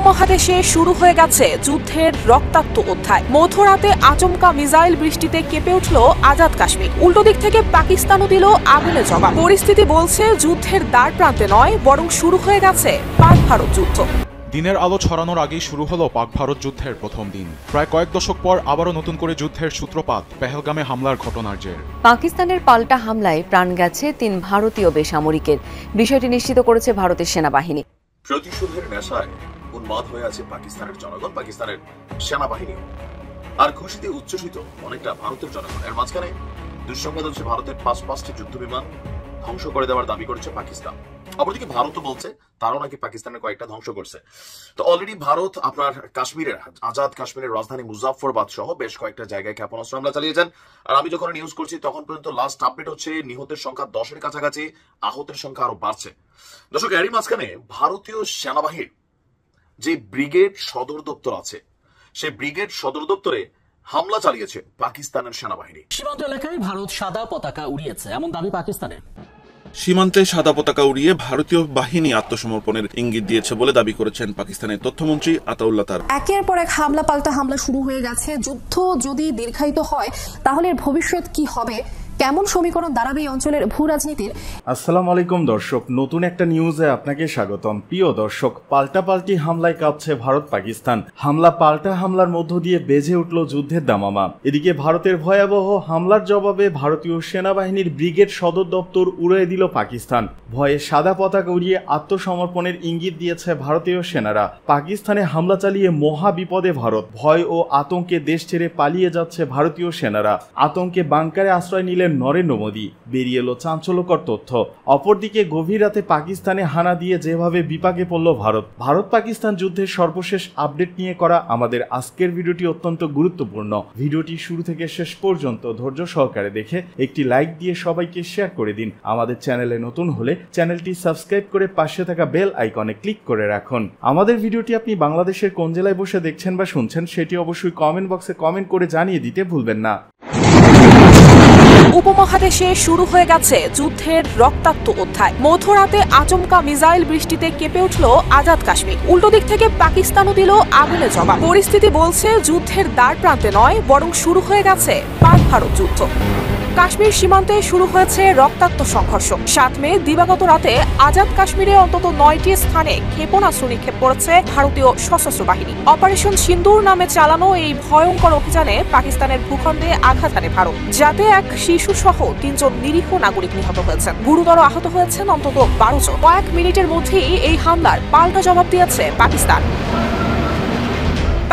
উপমহাদেশে শুরু হয়ে গেছে যুদ্ধের রক্তাক্ত অধ্যায়। মধ্যরাতে আচমকা মিসাইল বৃষ্টিতে কেঁপে উঠল আজাদ কাশ্মীর। উল্টো দিক থেকে পাকিস্তানও দিল আগুনে জবাব। পরিস্থিতি বলছে যুদ্ধের দ্বার প্রান্তে নয়, বরং শুরু হয়ে গেছে পাক ভারত যুদ্ধ। দিনের আলো ছড়ানোর আগেই শুরু হলো পাক ভারত যুদ্ধের প্রথম দিন। প্রায় কয়েক দশক পর আবারও নতুন করে যুদ্ধের সূত্রপাত পেহেলগামে হামলার ঘটনার জের। পাকিস্তানের পাল্টা হামলায় প্রাণ গেছে 3 ভারতীয় বেসামরিকের। বিষয়টি নিশ্চিত করেছে ভারতের সেনাবাহিনী। প্রতিশোধের নেশায় উন্মাদ হয়ে আছে পাকিস্তানের জনগণ, পাকিস্তানের সেনাবাহিনী, আর খুশিতে উচ্ছ্বসিত অনেকটা ভারতের জনগণ। এর মাঝখানে দুঃসংবাদ হচ্ছে ভারতের 5টি যুদ্ধ বিমান ধ্বংস করে দেওয়ার দাবি করেছে পাকিস্তান। অপরদিকে ভারতও বলছে তারাও নাকি পাকিস্তানের কয়েকটা ধ্বংস করছে। তো অলরেডি ভারত আপনার কাশ্মীরের আজাদ কাশ্মীরের রাজধানী মুজাফফরবাদ সহ বেশ কয়েকটা জায়গায় ক্ষেপণাস্ত্র হামলা চালিয়েছেন। আর আমি যখন নিউজ করছি তখন পর্যন্ত লাস্ট আপডেট হচ্ছে নিহতের সংখ্যা 10-এর কাছাকাছি, আহতের সংখ্যা আরো বাড়ছে। দর্শক, এরই মাঝখানে ভারতীয় সেনাবাহিনীর যে ব্রিগেড সদর দপ্তর আছে, সেই ব্রিগেড সদর দপ্তরে হামলা চালিয়েছে পাকিস্তানের সেনাবাহিনী। সীমান্ত এলাকায় ভারত সাদা পতাকা উড়িয়েছে এমন দাবি পাকিস্তানের। সীমান্তে সাদা পতাকা উড়িয়ে ভারতীয় বাহিনী আত্মসমর্পণের ইঙ্গিত দিয়েছে বলে দাবি করেছেন পাকিস্তানের তথ্যমন্ত্রী আতাউল্লাহ তার। একের পর এক হামলা পাল্টা হামলা শুরু হয়ে গেছে। যুদ্ধ যদি দীর্ঘায়িত হয় তাহলে ভবিষ্যৎ কি হবে, কেমন সমীকরণ দাঁড়াবে এই অঞ্চলের ভূ রাজনীতির। আসসালামু আলাইকুম দর্শক, নতুন একটা নিউজে আপনাকে স্বাগতম। প্রিয় দর্শক, পাল্টাপাল্টি হামলায় কাঁপছে ভারত পাকিস্তান। হামলা পাল্টা হামলার মধ্য দিয়ে বেজে উঠল যুদ্ধের দামামা। এদিকে ভারতের ভয়াবহ হামলার জবাবে ভারতীয় সেনাবাহিনীর ব্রিগেড সদর দপ্তর উড়িয়ে দিল পাকিস্তান। ভয়ে সাদা পতাকা উড়িয়ে আত্মসমর্পণের ইঙ্গিত দিয়েছে ভারতীয় সেনারা। পাকিস্তানে হামলা চালিয়ে মহা বিপদে ভারত। ভয় ও আতঙ্কে দেশ ছেড়ে পালিয়ে যাচ্ছে ভারতীয় সেনারা। আতঙ্কে বাংকারে আশ্রয় নিলেন নরেন্দ্র মোদী। বেরিয়ে এলো চাঞ্চল্যকর তথ্য। অপরদিকে গভীর রাতে পাকিস্তানে হানা দিয়ে যেভাবে বিপাকে পড়ল ভারত। ভারত পাকিস্তান যুদ্ধের সর্বশেষ আপডেট নিয়ে করা আমাদের আজকের ভিডিওটি অত্যন্ত গুরুত্বপূর্ণ। ভিডিওটি শুরু থেকে শেষ পর্যন্ত ধৈর্য সহকারে দেখে একটি লাইক দিয়ে সবাইকে শেয়ার করে দিন। আমাদের চ্যানেলে নতুন হলে চ্যানেলটি সাবস্ক্রাইব করে পাশে থাকা বেল আইকনে ক্লিক করে রাখুন। আমাদের ভিডিওটি আপনি বাংলাদেশের কোন জেলায় বসে দেখছেন বা শুনছেন সেটি অবশ্যই কমেন্ট বক্সে কমেন্ট করে জানিয়ে দিতে ভুলবেন না। উপমহাদেশে শুরু হয়ে গেছে যুদ্ধের রক্তাক্ত অধ্যায়। মধ্যরাতে আচমকা মিসাইল বৃষ্টিতে কেঁপে উঠল আজাদ কাশ্মীর। উল্টো দিক থেকে পাকিস্তানও দিল আগুনে জবাব। পরিস্থিতি বলছে যুদ্ধের দ্বার প্রান্তে নয়, বরং শুরু হয়ে গেছে পাক ভারত যুদ্ধ। কাশ্মীর সীমান্তে শুরু হয়েছে রক্তাক্ত সংঘর্ষ। 7 মে দিবাগত রাতে আজাদ কাশ্মীরে অন্তত 9টি স্থানে ক্ষেপণাস্ত্র নিক্ষেপ করেছে ভারতীয় সশস্ত্র বাহিনী। অপারেশন সিন্দুর নামে চালানো এই ভয়ঙ্কর অভিযানে পাকিস্তানের ভূখণ্ডে আঘাত হানে ভারত, যাতে এক শিশু সহ 3 জন নিরীহ নাগরিক নিহত হয়েছেন। গুরুতর আহত হয়েছেন অন্তত 12 জন। কয়েক মিনিটের মধ্যেই এই হামলার পাল্টা জবাব দিয়েছে পাকিস্তান।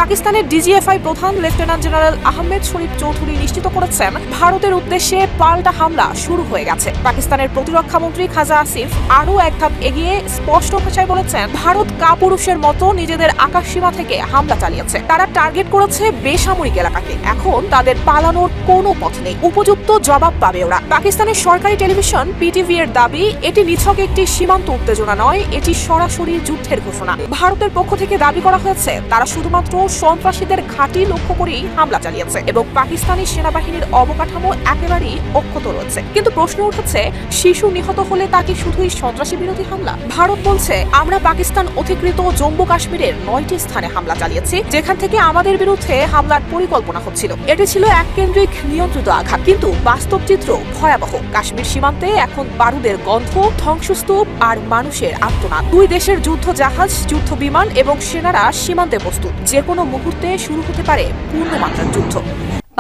পাকিস্তানের ডিজিএফআই প্রধান লেফটেন্যান্ট জেনারেল আহমেদ শরীফ চৌধুরী নিশ্চিত করেছেন ভারতের উদ্দেশ্যে পাল্টা হামলা শুরু হয়ে গেছে। পাকিস্তানের প্রতিরক্ষা মন্ত্রী খাজা আসিফ আরও এক ধাপ এগিয়ে স্পষ্ট ভাষায় বলেছেন, ভারত কাপুরুষের মতো নিজেদের আকাশসীমা থেকে হামলা চালিয়েছে। তারা টার্গেট করেছে বেসামরিক এলাকাকে। এখন তাদের পালানোর কোনো পথ নেই। উপযুক্ত জবাব পাবে ওরা। পাকিস্তানের সরকারি টেলিভিশন পিটিভি এর দাবি, এটি নিছক একটি সীমান্ত উত্তেজনা নয়, এটি সরাসরি যুদ্ধের ঘোষণা। ভারতের পক্ষ থেকে দাবি করা হয়েছে তারা শুধুমাত্র সন্ত্রাসীদের ঘাঁটি লক্ষ্য করেই হামলা চালিয়েছে এবং পাকিস্তানি সেনাবাহিনীর অবকাঠামো একেবারেই অক্ষত রয়েছে। কিন্তু প্রশ্ন উঠেছে, শিশু নিহত হলে তা কি শুধুই সন্ত্রাসী বিরোধী হামলা? ভারত বলছে, আমরা পাকিস্তান অধিকৃত জম্মু কাশ্মীরের 9টি স্থানে হামলা চালিয়েছি, যেখান থেকে আমাদের বিরুদ্ধে হামলার পরিকল্পনা হচ্ছিল। এটি ছিল এককেন্দ্রিক নিয়ন্ত্রিত আঘাত, কিন্তু বাস্তব চিত্র ভয়াবহ। কাশ্মীর সীমান্তে এখন বারুদের গন্ধ, ধ্বংসস্তূপ আর মানুষের আর্তনাদ। 2 দেশের যুদ্ধ জাহাজ, যুদ্ধ বিমান এবং সেনারা সীমান্তে প্রস্তুত। যে কোনো মুহূর্তে শুরু হতে পারে পূর্ণমাত্রার যুদ্ধ।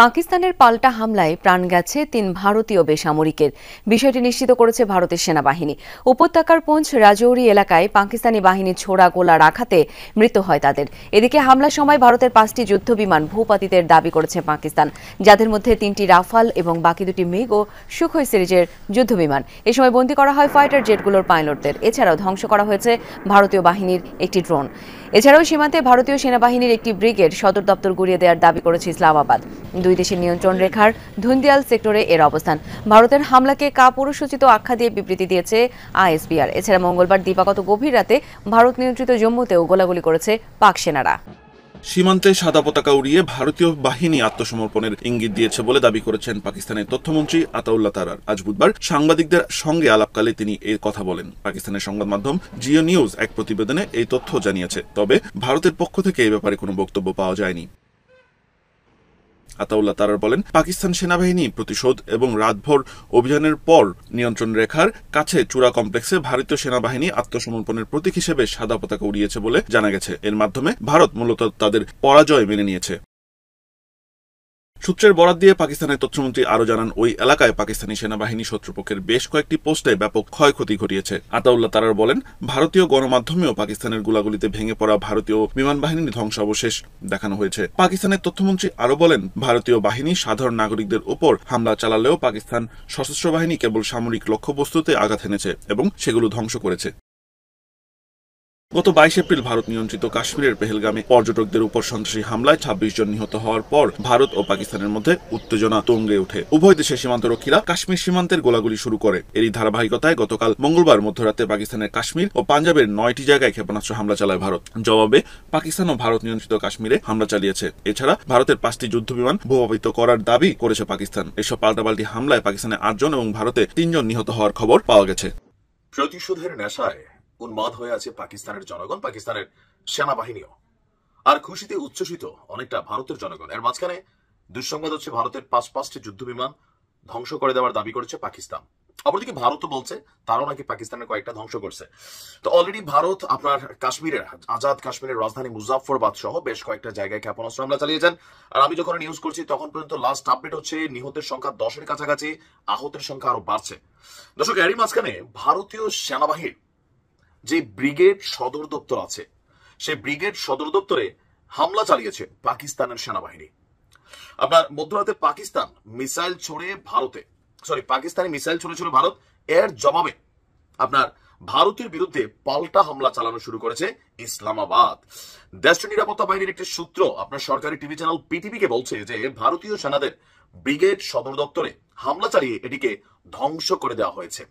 পাকিস্তানের পাল্টা হামলায় প্রাণ গেছে 3 ভারতীয় বেসামরিকের। বিষয়টি নিশ্চিত করেছে ভারতের সেনাবাহিনী। উপত্যকার পুঞ্চ রাজৌরি এলাকায় পাকিস্তানি বাহিনীর ছোড়া গোলার আঘাতে মৃত্যু হয় তাদের। এদিকে হামলার সময় ভারতের 5টি যুদ্ধ বিমান ভূপাতিতের দাবি করেছে পাকিস্তান, যাদের মধ্যে 3টি রাফাল এবং বাকি 2টি মিগ ও সুখোই সিরিজের যুদ্ধ বিমান। এ সময় বন্দী করা হয় ফাইটার জেটগুলোর পাইলটদের। এছাড়াও ধ্বংস করা হয়েছে ভারতীয় বাহিনীর একটি ড্রোন। এছাড়াও সীমান্তে ভারতীয় সেনাবাহিনীর একটি ব্রিগেড সদর দপ্তর গুড়িয়ে দেওয়ার দাবি করেছে ইসলামাবাদ। 2 দেশের নিয়ন্ত্রণ রেখার ধুন্দিয়াল সেক্টরে এর অবস্থান। ভারতের হামলাকে কাপুরুষোচিত আখ্যা দিয়ে বিবৃতি দিয়েছে আইএসপিআর। এছাড়া মঙ্গলবার দিবাগত গভীর রাতে ভারত নিয়ন্ত্রিত জম্মুতেও গোলাগুলি করেছে পাক সেনারা। সীমান্তে সাদা পতাকা উড়িয়ে ভারতীয় বাহিনী আত্মসমর্পণের ইঙ্গিত দিয়েছে বলে দাবি করেছেন পাকিস্তানের তথ্যমন্ত্রী আতাউল্লাহ তারার। আজ বুধবার সাংবাদিকদের সঙ্গে আলাপকালে তিনি এই কথা বলেন। পাকিস্তানের সংবাদ মাধ্যম জিও নিউজ এক প্রতিবেদনে এই তথ্য জানিয়েছে, তবে ভারতের পক্ষ থেকে এই ব্যাপারে কোনো বক্তব্য পাওয়া যায়নি। আতাউল্লাহ তারার বলেন, পাকিস্তান সেনাবাহিনী প্রতিশোধ এবং রাতভর অভিযানের পর নিয়ন্ত্রণ রেখার কাছে চূড়া কমপ্লেক্সে ভারতীয় সেনাবাহিনী আত্মসমর্পণের প্রতীক হিসেবে সাদা পতাকা উড়িয়েছে বলে জানা গেছে। এর মাধ্যমে ভারত মূলত তাদের পরাজয় মেনে নিয়েছে। সূত্রের বরাত দিয়ে পাকিস্তানের তথ্যমন্ত্রী আরও জানান, ওই এলাকায় পাকিস্তানি সেনাবাহিনী শত্রুপক্ষের বেশ কয়েকটি পোস্টে ব্যাপক ক্ষয়ক্ষতি ঘটিয়েছে। আতাউল্লাহ তারার বলেন, ভারতীয় গণমাধ্যমেও পাকিস্তানের গোলাগুলিতে ভেঙে পড়া ভারতীয় বিমান বাহিনীর ধ্বংসাবশেষ দেখানো হয়েছে। পাকিস্তানের তথ্যমন্ত্রী আরও বলেন, ভারতীয় বাহিনী সাধারণ নাগরিকদের উপর হামলা চালালেও পাকিস্তান সশস্ত্র বাহিনী কেবল সামরিক লক্ষ্যবস্তুতে আঘাত এনেছে এবং সেগুলো ধ্বংস করেছে। গত 22 এপ্রিল ভারত নিয়ন্ত্রিত কাশ্মীরের পেহেলগামে পর্যটকদের উপর সন্ত্রাসী হামলায় 26 জন নিহত হওয়ার পর ভারত ও পাকিস্তানের মধ্যে উত্তেজনা তুঙ্গে ওঠে। উভয় দেশের সীমান্তরক্ষীরা কাশ্মীর সীমান্তের গোলাগুলি শুরু করে। এরই ধারাবাহিকতায় গতকাল মঙ্গলবার মধ্যরাতে পাকিস্তানের কাশ্মীর ও পাঞ্জাবের 9টি জায়গায় ক্ষেপণাস্ত্র হামলা চালায় ভারত। জবাবে পাকিস্তান ও ভারত নিয়ন্ত্রিত কাশ্মীরে হামলা চালিয়েছে। এছাড়া ভারতের 5টি যুদ্ধবিমান ভূপাতিত করার দাবি করেছে পাকিস্তান। এসব পাল্টাপাল্টি হামলায় পাকিস্তানে 8 জন এবং ভারতে 3 জন নিহত হওয়ার খবর পাওয়া গেছে। প্রতিশোধের নেশায় উন্মাদ হয়ে আছে পাকিস্তানের জনগণ, পাকিস্তানের সেনাবাহিনীও। আর খুশিতে উচ্ছ্বসিত অনেকটা ভারতের জনগণ। এর মাঝখানে দুঃসংবাদ হচ্ছে, ভারতের 5টি যুদ্ধ বিমান ধ্বংস করে দেওয়ার দাবি করেছে পাকিস্তান। অপরদিকে ভারতও বলছে তারাও নাকি পাকিস্তানের কয়েকটা ধ্বংস করছে। তো অলরেডি ভারত আপনার কাশ্মীরের আজাদ কাশ্মীরের রাজধানী মুজাফফরবাদ সহ বেশ কয়েকটা জায়গায় ক্ষেপণাস্ত্র হামলা চালিয়েছেন। আর আমি যখন নিউজ করছি তখন পর্যন্ত লাস্ট আপডেট হচ্ছে নিহতের সংখ্যা 10-এর কাছাকাছি, আহতের সংখ্যা আরো বাড়ছে। দর্শক, এরই মাঝখানে ভারতীয় সেনাবাহিনীর যে ব্রিগেড সদর দপ্তর আছে, সেই ব্রিগেড সদর দপ্তরে হামলা চালিয়েছে পাকিস্তানের সেনাবাহিনী। আপনার মধ্যরাতে পাকিস্তানি মিসাইল ছুড়েছিল ভারত। এর জবাবে আপনার ভারতের বিরুদ্ধে পাল্টা হামলা চালানো শুরু করেছে ইসলামাবাদ। দেশটির নিরাপত্তা বাহিনীর একটি সূত্র আপনার সরকারি টিভি চ্যানেল পিটিভিকে বলছে যে ভারতীয় সেনাদের ব্রিগেড সদর দপ্তরে হামলা চালিয়ে এটিকে ধ্বংস করে দেওয়া হয়েছে।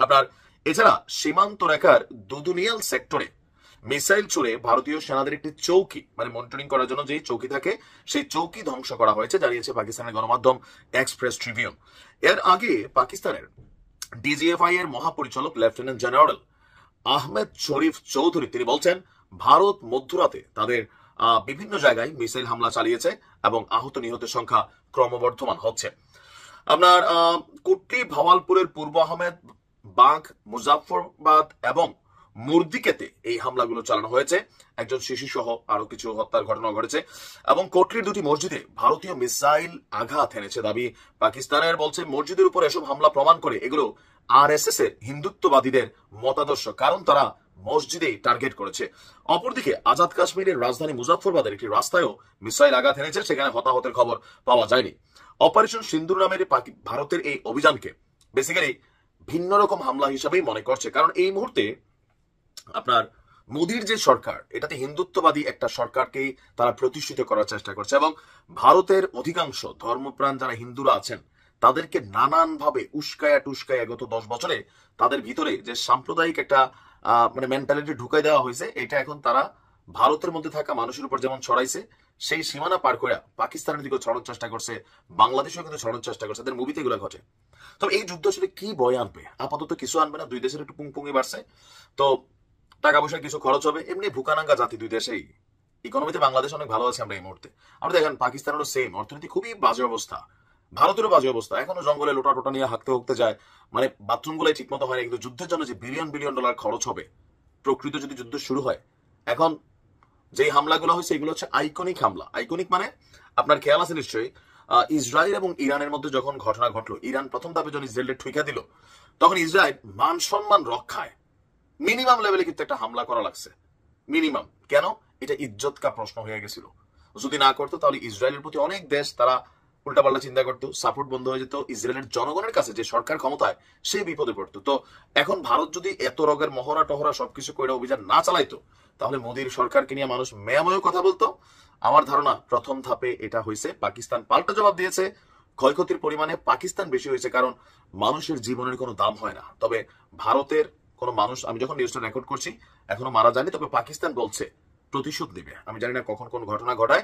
আপনার এছাড়া সীমান্ত রেখার দুদুনিয়াল সেক্টরে মিসাইল ছুড়ে ভারতীয় সেনাদের একটি চৌকি, মানে মনিটরিং করার জন্য যে চৌকি থাকে, সেই চৌকি ধ্বংস করা হয়েছে, জানিয়েছে পাকিস্তানের গণমাধ্যম এক্সপ্রেস ট্রিবিউন। এর আগে পাকিস্তানের ডিজিএফআই এর মহাপরিচালক লেফটেন্যান্ট জেনারেল আহমেদ শরীফ চৌধুরী তিনি বলছেন, ভারত মধ্যরাতে তাদের বিভিন্ন জায়গায় মিসাইল হামলা চালিয়েছে এবং আহত নিহতের সংখ্যা ক্রমবর্ধমান হচ্ছে। আপনার কুটলি ভাওয়ালপুরের পূর্ব আহমেদ বাগ, মুজাফফরবাদ এবং মুর্দিকেতে এই হামলাগুলো চালানো হয়েছে। একজন শিশু সহ আরো কিছু হত্যার ঘটনা ঘটেছে এবং কোটলির 2টি মসজিদে ভারতীয় মিসাইল আঘাত এনেছে দাবি পাকিস্তানের। বলছে মসজিদের উপর এসব হামলা প্রমাণ করে এগুলো আরএসএস এর হিন্দুত্ববাদীদের মতাদর্শ, কারণ তারা মসজিদেই টার্গেট করেছে। অপরদিকে আজাদ কাশ্মীরের রাজধানী মুজাফফরবাদের একটি রাস্তায়ও মিসাইল আঘাত এনেছে, সেখানে হতাহতের খবর পাওয়া যায়নি। অপারেশন সিন্দুর নামের ভারতের এই অভিযানকে বেসিক্যালি ভিন্ন রকম হামলা হিসাবেই মনে করছে, কারণ এই মুহূর্তে আপনার মোদির যে সরকার, এটাতে হিন্দুত্ববাদী একটা সরকারকেই তারা প্রতিষ্ঠিত করার চেষ্টা করছে এবং ভারতের অধিকাংশ ধর্মপ্রাণ যারা হিন্দুরা আছেন তাদেরকে নানানভাবে উস্কায়া গত 10 বছরে তাদের ভিতরে যে সাম্প্রদায়িক একটা মানে মেন্টালিটি ঢুকাই দেওয়া হয়েছে, এটা এখন তারা ভারতের মধ্যে থাকা মানুষের উপর যেমন ছড়াইছে, সেই সীমানা পার করে পাকিস্তানের দিকে ছড়ানোর চেষ্টা করছে, বাংলাদেশেও কিন্তু ছড়ানোর চেষ্টা করছে। তাদের মুভিতে এগুলো ঘটে। তবে এই যুদ্ধ আসলে কি বয় আনবে? আপাতত কিছু আনবে না, দুই দেশের একটু পুংপুঙ্গি বাড়ছে, তো টাকা পয়সা কিছু খরচ হবে। এমনি ভুকানাঙ্গা জাতি দুই দেশেই, ইকোনমিতে বাংলাদেশ অনেক ভালো আছে আমরা এই মুহূর্তে। আমরা দেখেন পাকিস্তানেরও সেম অর্থনীতি, খুবই বাজে অবস্থা, ভারতেরও বাজে অবস্থা। এখনো জঙ্গলে লোটা টোটা নিয়ে হাঁকতে যায়, মানে বাথরুম গুলাই ঠিক মতো হয় না। কিন্তু যুদ্ধের জন্য যে বিলিয়ন ডলার খরচ হবে, প্রকৃত যদি যুদ্ধ শুরু হয়, এখন যে হামলাগুলো হয়েছে এগুলো হচ্ছে আইকনিক হামলা। আইকনিক মানে আপনার খেয়াল আছে নিশ্চয়ই, ইসরায়েল এবং ইরানের মধ্যে যখন ঘটনা ঘটলো, ইরান প্রথম ধাপে যখন ইসরায়েলের ঠুইকা দিল, তখন ইসরায়েল মান সম্মান রক্ষায় মিনিমাম লেভেলে কিন্তু একটা হামলা করা লাগছে। মিনিমাম কেন? এটা ইজ্জত কা প্রশ্ন হয়ে গেছিল। যদি না করতো তাহলে ইসরায়েলের প্রতি অনেক দেশ তারা উল্টাপাল্টা চিন্তা করতো, সাপোর্ট বন্ধ হয়ে যেত, ইসরায়েলের জনগণের কাছে যে সরকার ক্ষমতায় সে বিপদে পড়তো। তো এখন ভারত যদি এত রোগের মহড়া টহরা সবকিছু করে অভিযান না চালাইতো, তাহলে মোদীর সরকারকে নিয়ে মানুষ মেয়াময় কথা বলতো। আমার ধারণা প্রথম ধাপে এটা হয়েছে, পাকিস্তান পাল্টা জবাব দিয়েছে। ক্ষয়ক্ষতির পরিমাণে পাকিস্তান বেশি হয়েছে, কারণ মানুষের জীবনের কোনো দাম হয় না। তবে ভারতের কোনো মানুষ, আমি যখন নিউজটা রেকর্ড করছি এখনো মারা যায়নি, তবে পাকিস্তান বলছে প্রতিশোধ নেবে। আমি জানি না কখন কোন ঘটনা ঘটায়,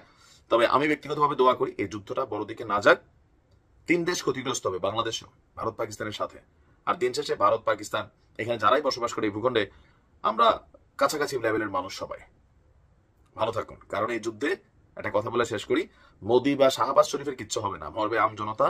তবে আমি ব্যক্তিগতভাবে দোয়া করি এই যুদ্ধটা বড় দিকে না যাক। 3 দেশ ক্ষতিগ্রস্ত হবে, বাংলাদেশও, ভারত পাকিস্তানের সাথে। আর দিন শেষে ভারত পাকিস্তান এখানে যারাই বসবাস করে এই ভূখণ্ডে, আমরা কাছাকাছি লেভেলের মানুষ সবাই ভালো থাকুন। কারণ এই যুদ্ধে একটা কথা বলে শেষ করি, মোদি বা শাহবাজ শরীফের কিচ্ছু হবে না, মরবে আম জনতা,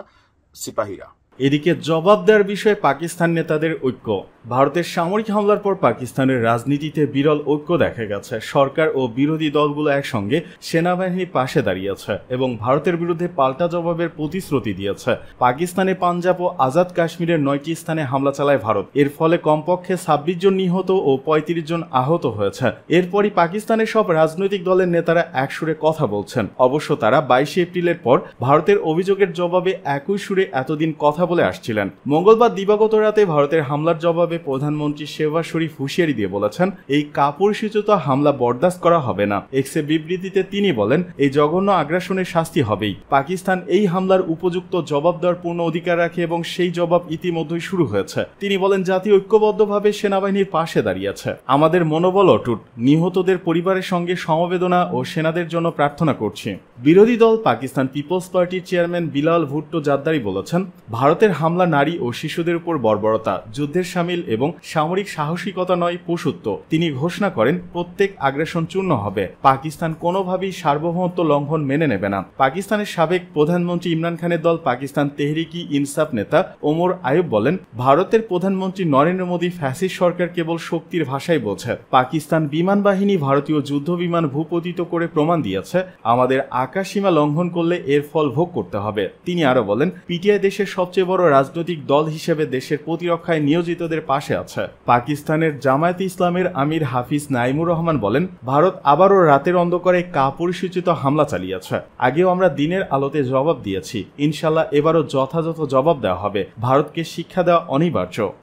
সিপাহীরা। এদিকে জবাব দেওয়ার বিষয়ে পাকিস্তান নেতাদের ঐক্য। ভারতের সামরিক হামলার পর পাকিস্তানের রাজনীতিতে বিরল ঐক্য দেখা গেছে। সরকার ও বিরোধী দলগুলো একসঙ্গে সেনাবাহিনীর পাশে দাঁড়িয়েছে এবং ভারতের বিরুদ্ধে পাল্টা জবাবের প্রতিশ্রুতি দিয়েছে। পাকিস্তানে পাঞ্জাব ও আজাদ কাশ্মীরের 9টি স্থানে হামলা চালায় ভারত। এর ফলে কমপক্ষে 26 জন নিহত ও 35 জন আহত হয়েছে। এরপরই পাকিস্তানের সব রাজনৈতিক দলের নেতারা একসুরে কথা বলছেন। অবশ্য তারা 22 এপ্রিলের পর ভারতের অভিযোগের জবাবে একই সুরে এতদিন কথা বলে আসছিলেন। মঙ্গলবার দিবাগত রাতে ভারতের হামলার জবাবে প্রধানমন্ত্রী শেহবাজ শরীফ হুঁশিয়ারি দিয়ে বলেছেন, এই কাপুরুষোচিত হামলা বরদাস্ত করা হবে না। এক্সে বিবৃতিতে তিনি বলেন, এই জঘন্য আগ্রাসনের শাস্তি হবেই। পাকিস্তান এই হামলার উপযুক্ত জবাব দেওয়ার পূর্ণ অধিকার রাখে এবং সেই জবাব ইতিমধ্যেই শুরু হয়েছে। তিনি বলেন, জাতি ঐক্যবদ্ধভাবে সেনাবাহিনীর পাশে দাঁড়িয়েছে। আমাদের মনোবল অটুট। নিহতদের পরিবারের সঙ্গে সমবেদনা ও সেনাদের জন্য প্রার্থনা করছি। বিরোধী দল পাকিস্তান পিপলস পার্টির চেয়ারম্যান বিলাল ভুট্টো জাদ্দারি বলেছেন, ভারতের হামলা নারী ও শিশুদের উপর বর্বরতা, যুদ্ধের সামিল এবং সামরিক সাহসিকতা নয়, পশুত্ব। তিনি ঘোষণা করেন, প্রত্যেক আগ্রাসন চূর্ণ হবে। পাকিস্তান কোনোভাবেই সার্বভৌমত্ব লঙ্ঘন মেনে নেবে না। পাকিস্তানের সাবেক প্রধানমন্ত্রী ইমরান খানের দল পাকিস্তান তেহরিকি ইনসাফ নেতা ওমর আয়ুব বলেন, ভারতের প্রধানমন্ত্রী নরেন্দ্র মোদী ফ্যাসিস্ট সরকার কেবল শক্তির ভাষাই বোঝে। পাকিস্তান বিমান বাহিনী ভারতীয় যুদ্ধ বিমান ভূপতিত করে প্রমাণ দিয়েছে, আমাদের আকাশ সীমা লঙ্ঘন করলে এর ফল ভোগ করতে হবে। তিনি আরো বলেন, পিটিআই দেশের সবচেয়ে বড় রাজনৈতিক দল হিসেবে দেশের প্রতিরক্ষায় নিয়োজিতদের পাশে আছে। পাকিস্তানের জামায়াতে ইসলামের আমির হাফিজ নাইমুর রহমান বলেন, ভারত আবারও রাতের অন্ধকারে কাপুরুষোচিত হামলা চালিয়েছে। আগেও আমরা দিনের আলোতে জবাব দিয়েছি। ইনশাল্লাহ এবারও যথাযথ জবাব দেওয়া হবে। ভারতকে শিক্ষা দেওয়া অনিবার্য।